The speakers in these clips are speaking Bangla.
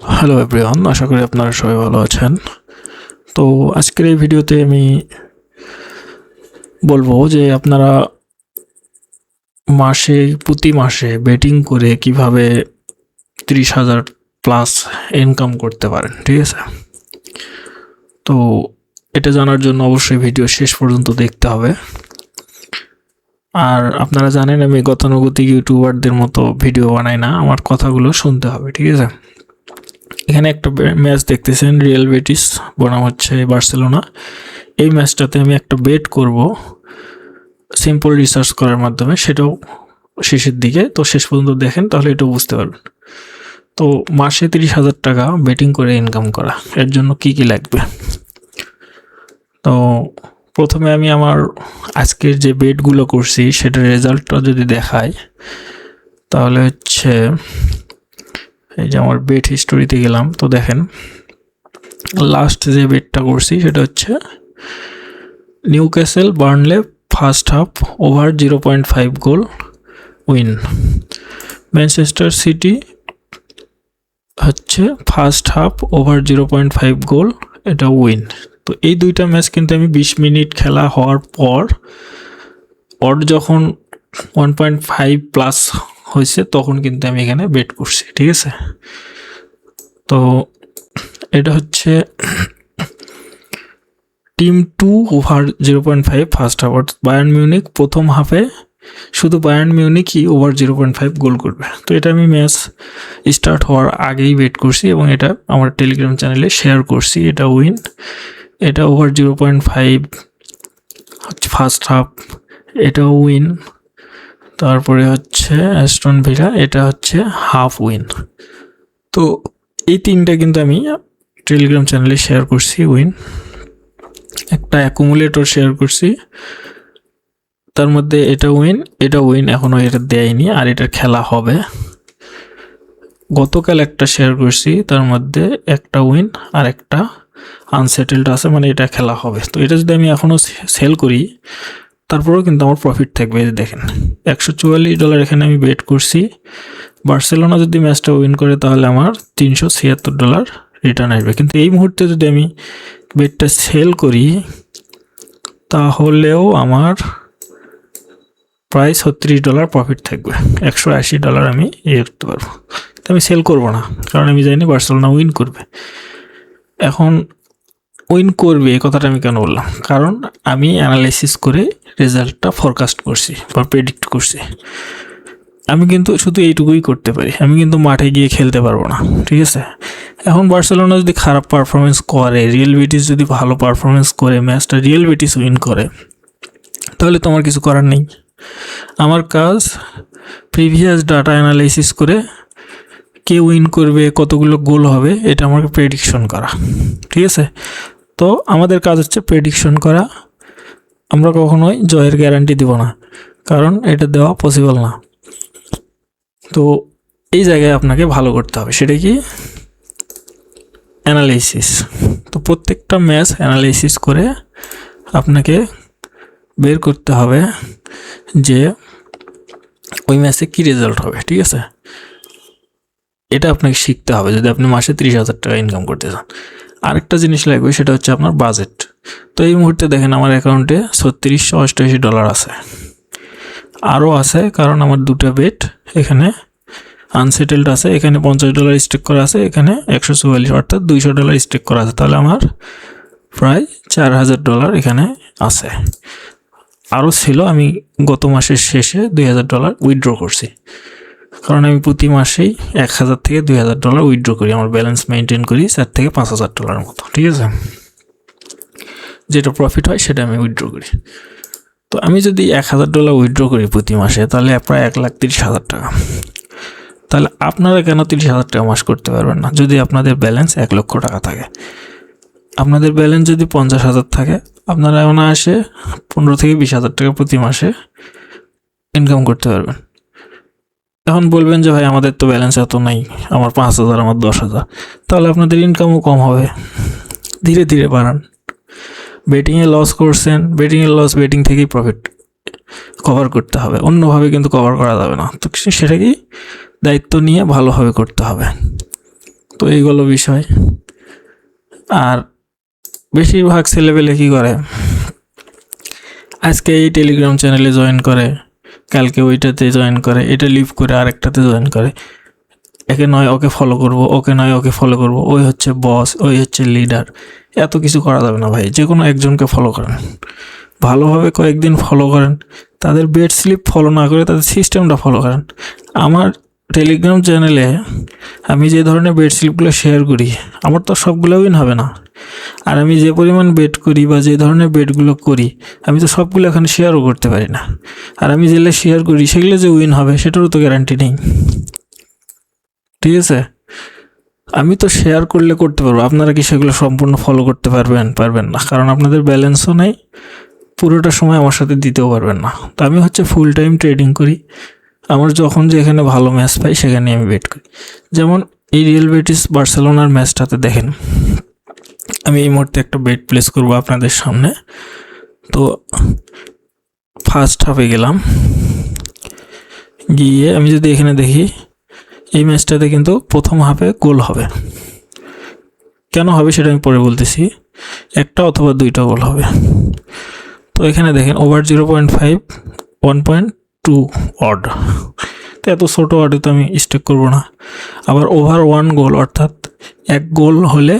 হ্যালো এভরিওয়ান, আশা করি আপনারা সবাই ভালো আছেন। তো আজকের এই ভিডিওতে আমি বলবো যে আপনারা প্রতি মাসে বেটিং করে কিভাবে 30,000 প্লাস ইনকাম করতে পারেন, ঠিক আছে? তো এটা জানার জন্য অবশ্যই ভিডিও শেষ পর্যন্ত দেখতে হবে। আর আপনারা জানেন আমি গতানুগতিক ইউটিউবারদের মতো ভিডিও বানাই না, আমার কথাগুলো শুনতে হবে, ঠিক আছে? এখানে একটা ম্যাচ দেখতেছেন, রিয়াল বেটিস বনাম হচ্ছে বার্সেলোনা। এই ম্যাচটাতে আমি একটা বেট করব সিম্পল রিসার্চ করার মাধ্যমে, সেটাও শেষের দিকে। তো শেষ পর্যন্ত দেখেন, তাহলে এটাও বুঝতে পারবেন। তো মাসে 30,000 টাকা বেটিং করে ইনকাম করা, এর জন্য কি কি লাগবে? তো প্রথমে আমি আমার আজকের যে বেটগুলো করছি সেটার রেজাল্টটা যদি দেখাই, তাহলে হচ্ছে এই যে আমার বেট হিস্টোরিতে গেলাম। তো দেখেন লাস্ট যে বেটটা করছি সেটা হচ্ছে নিউক্যাসল বার্নলে ফার্স্ট হাফ ওভার 0.5 গোল উইন। ম্যানচেস্টার সিটি হচ্ছে ফার্স্ট হাফ ওভার 0.5 গোল, এটা উইন। তো এই দুইটা ম্যাচ কিন্তু আমি 20 মিনিট খেলা হওয়ার পর ওর যখন 1.5 প্লাস হয়েছে তখন কিন্তু আমি এখানে বেট করছি, ঠিক আছে? তো এটা হচ্ছে team 2 over 0.5 first half, Bayern Munich প্রথম হাফে শুধু বায়ার্ন মিউনিকই ওভার 0.5 গোল করবে। তো এটা আমি ম্যাচ স্টার্ট হওয়ার আগেই বেট করছি এবং এটা আমার টেলিগ্রাম চ্যানেলে শেয়ার করছি। এটা উইন, এটা ওভার 0.5 ফার্স্ট হাফ, এটা উইন। তারপরে হচ্ছে অ্যাস্টন ভিলা, এটা হচ্ছে হাফ উইন। তো এই তিনটা কিন্তু আমি টেলিগ্রাম চ্যানেলে শেয়ার করছি উইন। একটা অ্যাকুমুলেটর শেয়ার করছি, তার মধ্যে এটা উইন এখনও এটা দেয়নি, আর এটা খেলা হবে। গতকাল একটা শেয়ার করছি, তার মধ্যে একটা উইন আর একটা আনসেটেলড আছে, মানে এটা খেলা হবে। তো এটা যদি আমি এখনও সেল করি তারপরেও কিন্তু আমার প্রফিট থাকবে। দেখেন $144 এখানে আমি বেট করছি। বার্সেলোনা যদি ম্যাচটা উইন করে তাহলে আমার $376 রিটার্ন আসবে। কিন্তু এই মুহূর্তে যদি আমি বেটটা সেল করি তাহলেও আমার প্রায় $36 প্রফিট থাকবে, $180 আমি করতে পারবো। তো আমি সেল করবো না, কারণ আমি জানি বার্সেলোনা উইন করবে। এখন উইন করবে এই কথাটা আমি কেন বললাম? কারণ আমি অ্যানালাইসিস করে রেজাল্টটা ফরকাস্ট করছি বা প্রেডিক্ট করছি। আমি কিন্তু শুধু এইটুকুই করতে পারি, আমি কিন্তু মাঠে গিয়ে খেলতে পারবো না, ঠিক আছে? এখন বার্সেলোনা যদি খারাপ পারফরমেন্স করে, রিয়াল বেটিস যদি ভালো পারফরমেন্স করে, ম্যাচটা রিয়াল বেটিস উইন করে, তাহলে তো আমার কিছু করার নেই। আমার কাজ প্রিভিয়াস ডাটা অ্যানালাইসিস করে কে উইন করবে, কতগুলো গোল হবে, এটা আমাকে প্রেডিকশন করা, ঠিক আছে? তো আমাদের কাজ হচ্ছে প্রেডিকশন করা। আমরা কখনোই জয়ের গ্যারান্টি দিব না, কারণ এটা দেওয়া পসিবল না। তো এই জায়গায় আপনাকে ভালো করতে হবে, সেটা কি? অ্যানালাইসিস। তো প্রত্যেকটা ম্যাচ অ্যানালাইসিস করে আপনাকে বের করতে হবে যে ওই ম্যাচে কী রেজাল্ট হবে, ঠিক আছে? এটা আপনাকে শিখতে হবে যদি আপনি মাসে 30,000 টাকা ইনকাম করতে চান। আরেকটা জিনিস লাগবে, সেটা হচ্ছে আপনার বাজেট। তো এই মুহূর্তে দেখেন আমার অ্যাকাউন্টে $3688 আছে, আরও আছে, কারণ আমার দুটো বেট এখানে আনসেটেলড আছে। এখানে $50 স্টেক করা আছে, এখানে 144 অর্থাৎ $200 স্টেক করা আছে। তাহলে আমার প্রায় $4,000 এখানে আছে। আরও ছিল, আমি গত মাসের শেষে $2,000 উইথড্র করছি, কারণ আমি প্রতি মাসেই 1,000 থেকে $2,000 উইথড্র করি। আমার ব্যালেন্স মেনটেন করি 4 থেকে $5,000 মতো, ঠিক আছে? যেটা প্রফিট হয় সেটা আমি উইথড্র করি। তো আমি যদি $1,000 উইথড্র করি প্রতি মাসে, তাহলে প্রায় 1,30,000 টাকা। তাহলে আপনারা কেন 30,000 টাকা মাস করতে পারবেন না? যদি আপনাদের ব্যালেন্স 1 লক্ষ টাকা থাকে, আপনাদের ব্যালেন্স যদি 50,000 থাকে, আপনারা অনায়াসে 15 থেকে 20,000 টাকা প্রতি মাসে ইনকাম করতে পারবেন। এখন বলবেন যে ভাই আমাদের তো ব্যালেন্স এত নাই, আমার 5,000, আমার 10,000, তাহলে আপনাদের ইনকামও কম হবে। ধীরে ধীরে বাড়ান। বেটিংয়ে লস করছেন, বেটিংয়ের লস বেটিং থেকেই প্রফিট কভার করতে হবে, অন্যভাবে কিন্তু কভার করা যাবে না। তো সেটা কি দায়িত্ব নিয়ে ভালোভাবে করতে হবে। তো এইগুলো বিষয়। আর বেশিরভাগ ছেলেপেলে কি করে, আজকে এই টেলিগ্রাম চ্যানেলে জয়েন করে, কালকে ওইটাতে জয়েন করে, এটা লিভ করে আরেকটাতে জয়েন করে। একে নয় ওকে ফলো করব, ওকে নয় ওকে ফলো করব, ওই হচ্ছে বস, ওই হচ্ছে লিডার। এত কিছু করা যাবে না ভাই, যে কোনো একজনকে ফলো করেন, ভালোভাবে কয়েকদিন ফলো করেন, তাদের বেড স্লিপ ফলো না করে তাদের সিস্টেমটা ফলো করেন। আমার টেলিগ্রাম চ্যানেলে আমি যে ধরনের বেড স্লিপগুলো শেয়ার করি, আমার তো সবগুলো উইন হবে না। আর আমি যে পরিমাণ বেড করি বা যে ধরনের বেডগুলো করি, আমি তো সবগুলো এখন শেয়ারও করতে পারি না। আর আমি যেগুলো শেয়ার করি সেগুলো যে উইন হবে সেটারও তো গ্যারান্টি নেই, ঠিক আছে? আমি তো শেয়ার করলে করতে পারবো, আপনারা কি সেগুলো সম্পূর্ণ ফলো করতে পারবেন না, কারণ আপনাদের ব্যালেন্সও নেই, পুরোটা সময় আমার সাথে দিতেও পারবেন না। তো আমি হচ্ছে ফুল টাইম ট্রেডিং করি, আমার যখন যেখানে ভালো ম্যাচ পাই সেখানে আমি বেট করি। যেমন এই রিয়াল বেটিস বার্সেলোনার ম্যাচটাতে দেখেন, আমি এই মুহূর্তে একটা বেট প্লেস করব আপনাদের সামনে। তো ফার্স্ট হাফে গেলাম, গিয়ে আমি যদি এখানে দেখি এই ম্যাচটাতে কিন্তু প্রথম হাফে গোল হবে। কেন হবে সেটা আমি পরে বলতেছি, একটা অথবা দুইটা গোল হবে। তো এখানে দেখেন ওভার 0.5 1.2 অড, তো এত ছোটো অডে তো আমি স্টেক করবো না। আবার ওভার 1 গোল, অর্থাৎ 1 গোল হলে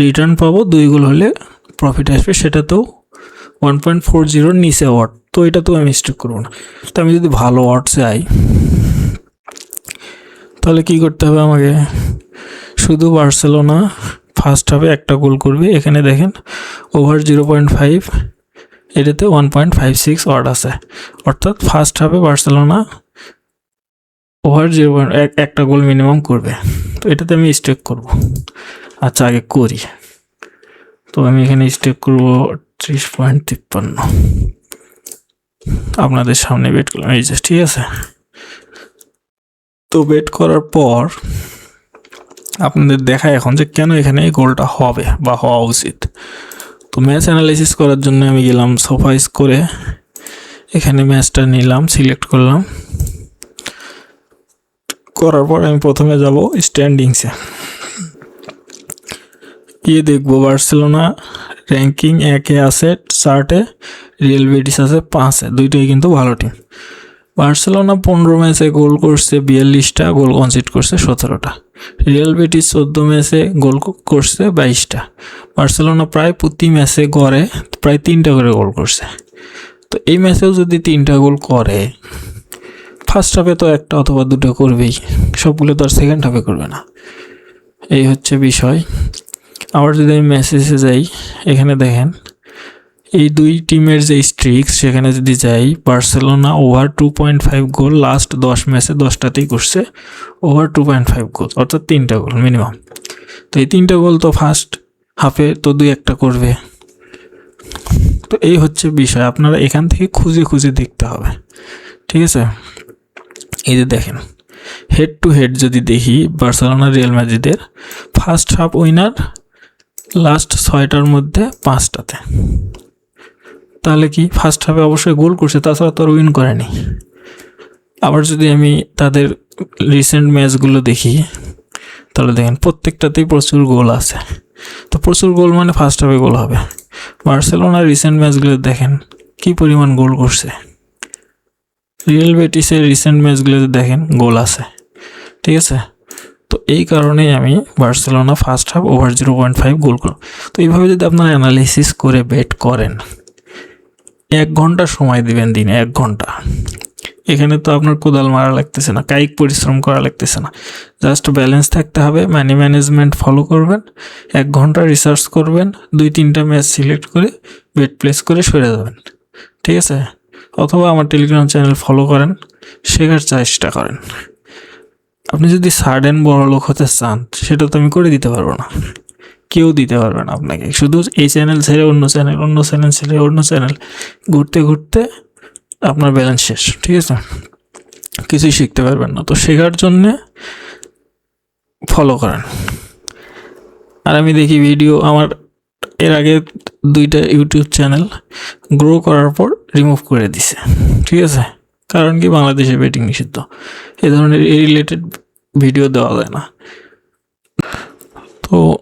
রিটার্ন পাবো, 2 গোল হলে প্রফিট আসবে, সেটাতেও 1.40 নিচে অড, তো এটা তো আমি স্টেক করবো না। তো আমি যদি ভালো অড চাই তাহলে কি করতে হবে আমাকে, শুধু বার্সেলোনা ফার্স্ট হাফে একটা গোল করবে, এখানে দেখেন ওভার 0.5, এটাতে 1.56 অড আছে, অর্থাৎ ফার্স্ট হাফে বার্সেলোনা ওভার 0.1 একটা গোল মিনিমাম করবে। তো এটাতে আমি স্টেক করব। আচ্ছা আগে করি, তো আমি এখানে স্টেক করব 30.53, আপনাদের সামনে বেট করলাম, এই যে, ঠিক আছে? তো বেট করার পর আপনাদের দেখায় এখন যে কেন এখানে এই গোলটা হবে বা হওয়া উচিত। তো ম্যাচ অ্যানালাইসিস করার জন্য আমি গেলাম সোফাইজ করে, এখানে ম্যাচটা নিলাম, সিলেক্ট করলাম, করার পর আমি প্রথমে যাব স্ট্যান্ডিংসে, গিয়ে দেখবো বার্সেলোনা র্যাঙ্কিং 1-এ আছে 4-এ, রিয়াল বেটিস আছে 5-এ, দুইটাই কিন্তু ভালো টিম। বার্সেলোনা 15 ম্যাচে গোল করছে 42টা, গোল কনসিড করছে 17টা। রিয়াল বেটিস 14 ম্যাচে গোল করছে 22টা। বার্সেলোনা প্রায় প্রতি ম্যাচে গড়ে প্রায় 3টা করে গোল করছে। তো এই ম্যাচেও যদি 3টা গোল করে, ফার্স্ট হাফে তো একটা অথবা দুটো করবেই, সবগুলো তো আর সেকেন্ড হাফে করবে না, এই হচ্ছে বিষয়। আবার যদি আমি মেসেজে যাই, এখানে দেখেন এই দুই টিমের যে স্ট্রিক্স, সেখানে যদি যাই, বার্সেলোনা ওভার 2.5 গোল লাস্ট 10 ম্যাচে 10টাতেই করছে, ওভার 2.5 গোল, অর্থাৎ 3টা গোল মিনিমাম। তো এই 3টা গোল তো ফার্স্ট হাফে তো 2-1টা করবে। তো এই হচ্ছে বিষয়, আপনারা এখান থেকে খুঁজে খুঁজে দেখতে হবে, ঠিক আছে? এই যে দেখেন হেড টু হেড যদি দেখি, বার্সেলোনা রিয়াল মাদ্রিদের ফার্স্ট হাফ উইনার লাস্ট 6টার মধ্যে 5টাতে, তাহলে কি ফার্স্ট হাফে অবশ্যই গোল করছে, তাছাড়া তো আর উইন করেনি। আবার যদি আমি তাদের রিসেন্ট ম্যাচগুলো দেখি, তাহলে দেখেন প্রত্যেকটাতেই প্রচুর গোল আছে। তো প্রচুর গোল মানে ফার্স্ট হাফে গোল হবে। বার্সেলোনার রিসেন্ট ম্যাচগুলো দেখেন কি পরিমাণ গোল করছে, রিয়াল বেটিসের রিসেন্ট ম্যাচগুলোতে দেখেন গোল আছে, ঠিক আছে? তো এই কারণেই আমি বার্সেলোনা ফার্স্ট হাফ ওভার 0.5 গোল করব। তো এইভাবে যদি আপনারা অ্যানালাইসিস করে বেট করেন, 1 ঘন্টা সময় দিবেন দিনে, 1 ঘন্টা। এখানে তো আপনার কোদাল মারা লাগতেছে না, কায়িক পরিশ্রম করা লাগতেছে না, জাস্ট ব্যালেন্স থাকতে হবে, মানি ম্যানেজমেন্ট ফলো করবেন, 1 ঘন্টা রিসার্চ করবেন, 2-3টা ম্যাচ সিলেক্ট করে বেট প্লেস করে সরে যাবেন, ঠিক আছে? অথবা আমার টেলিগ্রাম চ্যানেল ফলো করেন, শেখার চেষ্টা করেন। আপনি যদি সাডেন বড় লোক হতে চান, সেটা তো আমি করে দিতে পারবো না, কেউ দিতে পারবে না আপনাকে। শুধু এই চ্যানেল ছেড়ে অন্য চ্যানেল, অন্য চ্যানেল ছেড়ে অন্য চ্যানেল, ঘুরতে ঘুরতে আপনার ব্যালেন্স শেষ, ঠিক আছে? কিছুই শিখতে পারবেন না। তো শেখার জন্যে ফলো করেন। আর আমি দেখি ভিডিও, আমার এর আগে 2টা ইউটিউব চ্যানেল গ্রো করার পর রিমুভ করে দিছে, ঠিক আছে? কারণ কি, বাংলাদেশে বেটিং নিষিদ্ধ, এ ধরনের রিলেটেড ভিডিও দেওয়া যায় না।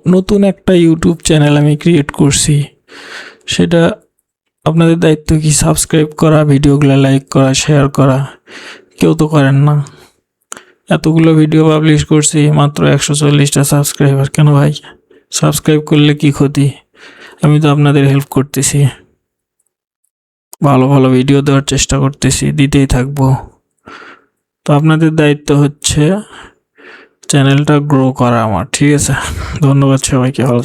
নতুন একটা ইউটিউব চ্যানেল আমি ক্রিয়েট করছি, সেটা আপনাদের দায়িত্ব কি সাবস্ক্রাইব করা, ভিডিওগুলো লাইক করা, শেয়ার করা। কেউ তো করেন না। এতগুলো ভিডিও পাবলিশ করছি, মাত্র 140টা সাবস্ক্রাইবার। কেন ভাই? সাবস্ক্রাইব করলে কি ক্ষতি? আমি তো আপনাদের হেল্প করতেছি, ভালো ভালো ভিডিও দেওয়ার চেষ্টা করতেছি, দিতেই থাকবো। তো আপনাদের দায়িত্ব হচ্ছে চ্যানেলটা গ্রো করা আমার, ঠিক আছে? ধন্যবাদ সবাইকে, ভালো